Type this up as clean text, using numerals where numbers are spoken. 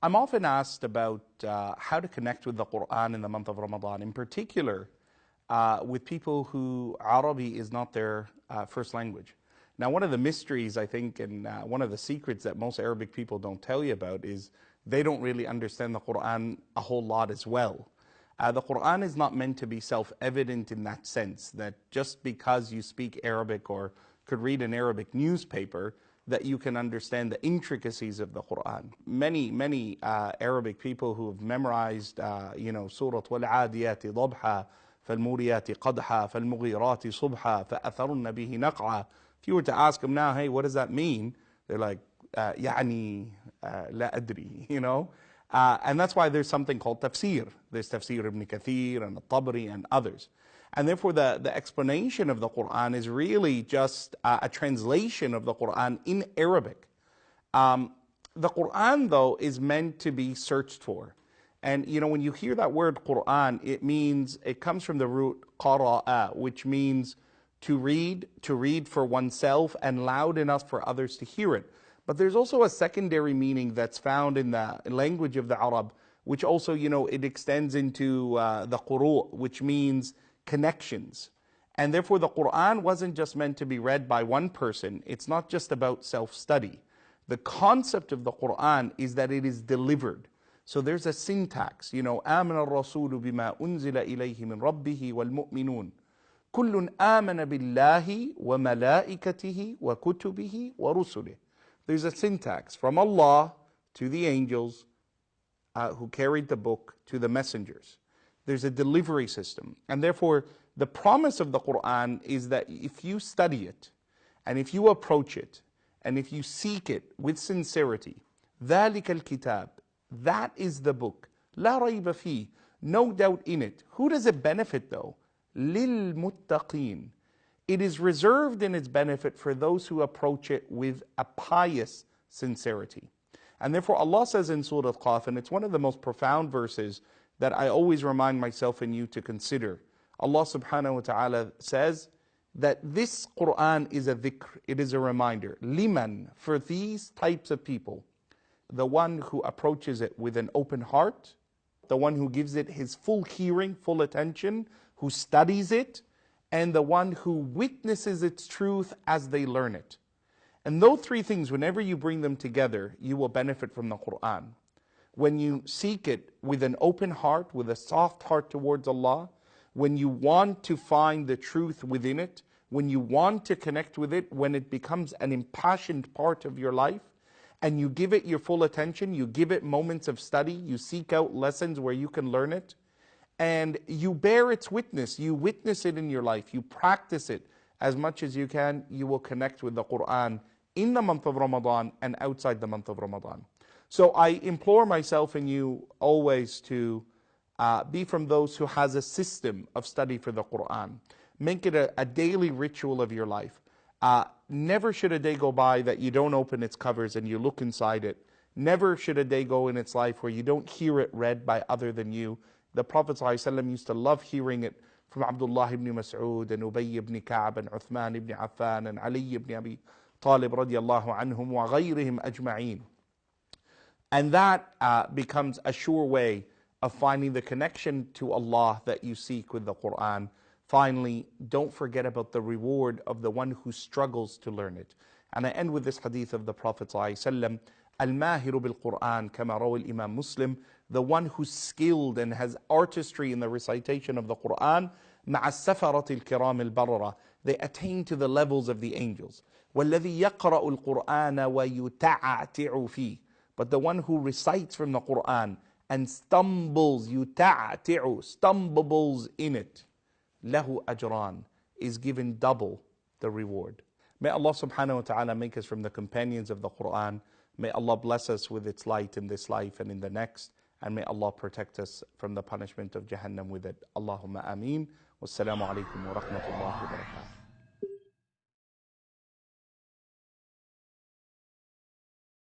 I'm often asked about how to connect with the Quran in the month of Ramadan, in particular with people who Arabi is not their first language. Now, one of the mysteries, I think, and one of the secrets that most Arabic people don't tell you about is they don't really understand the Quran a whole lot as well. The Quran is not meant to be self-evident in that sense, that just because you speak Arabic or could read an Arabic newspaper, that you can understand the intricacies of the Quran. Many Arabic people who have memorized, Surah Wal-Adiyati Dabha, فَالْمُورِيَاتِ قَدْحًا فَالْمُغِيرَاتِ صُبْحًا فَأَثَرُنَّ بِهِ نَقْعًا. If you were to ask them now, hey, what does that mean? They're like, يعني لا أدري, and that's why there's something called tafsir. There's tafsir ibn Kathir and al-Tabari and others. And therefore the explanation of the Quran is really just a translation of the Quran in Arabic. The Quran, though, is meant to be searched for. And when you hear that word Quran, it comes from the root qara'a, which means to read for oneself and loud enough for others to hear it. But there's also a secondary meaning that's found in the language of the Arab, which also, it extends into the quru', which means connections. And therefore the Quran wasn't just meant to be read by one person. It's not just about self-study. The concept of the Quran is that it is delivered. So there's a syntax, آمن الرسول بما أنزل إليه من ربه والمؤمنون كل آمن بالله وملائكته وكتبه ورسله. There's a syntax from Allah to the angels who carried the book to the messengers. There's a delivery system. And therefore, the promise of the Quran is that if you study it, and if you approach it, and if you seek it with sincerity, ذَلِكَ الْكِتَابِ, that is the book. لَا رَيْبَ فِيهِ, no doubt in it. Who does it benefit though? لِلْمُتَّقِينَ. It is reserved in its benefit for those who approach it with a pious sincerity. And therefore Allah says in Surah Al-Qaf, and it's one of the most profound verses that I always remind myself and you to consider. Allah subhanahu wa ta'ala says that this Quran is a dhikr, it is a reminder. Liman, for these types of people, the one who approaches it with an open heart, the one who gives it his full hearing, full attention, who studies it, and the one who witnesses its truth as they learn it. And those three things, whenever you bring them together, you will benefit from the Quran. When you seek it with an open heart, with a soft heart towards Allah, when you want to find the truth within it, when you want to connect with it, when it becomes an impassioned part of your life, and you give it your full attention, you give it moments of study, you seek out lessons where you can learn it, and you bear its witness, you witness it in your life, you practice it as much as you can, you will connect with the Quran in the month of Ramadan and outside the month of Ramadan. So I implore myself and you always to be from those who has a system of study for the Quran. Make it a daily ritual of your life. Never should a day go by that you don't open its covers and you look inside it. Never should a day go in its life where you don't hear it read by other than you. The Prophet ﷺ used to love hearing it from Abdullah ibn Mas'ud and Ubay ibn Ka'b and Uthman ibn Affan and Ali ibn Abi Talib radiyallahu anhum wa ghayrihim ajma'een. And that becomes a sure way of finding the connection to Allah that you seek with the Quran. Finally, don't forget about the reward of the one who struggles to learn it. And I end with this hadith of the Prophet ﷺ, Al-Mahiru bil-Quran, kama rawi al-Imam Muslim, the one who's skilled and has artistry in the recitation of the Quran, مع السفرة الكرام البررة, they attain to the levels of the angels. وَالَّذِي يَقْرَأُ الْقُرْآنَ وَيُتَعَتِعُ فِيهِ, but the one who recites from the Quran and stumbles, يُتَعَتِعُ, stumbles in it, له أجران, is given double the reward. May Allah subhanahu wa ta'ala make us from the companions of the Quran. May Allah bless us with its light in this life and in the next. And may Allah protect us from the punishment of Jahannam with it. Allahumma ameen. Wassalamu alaikum wa rahmatullahi wa barakatuh.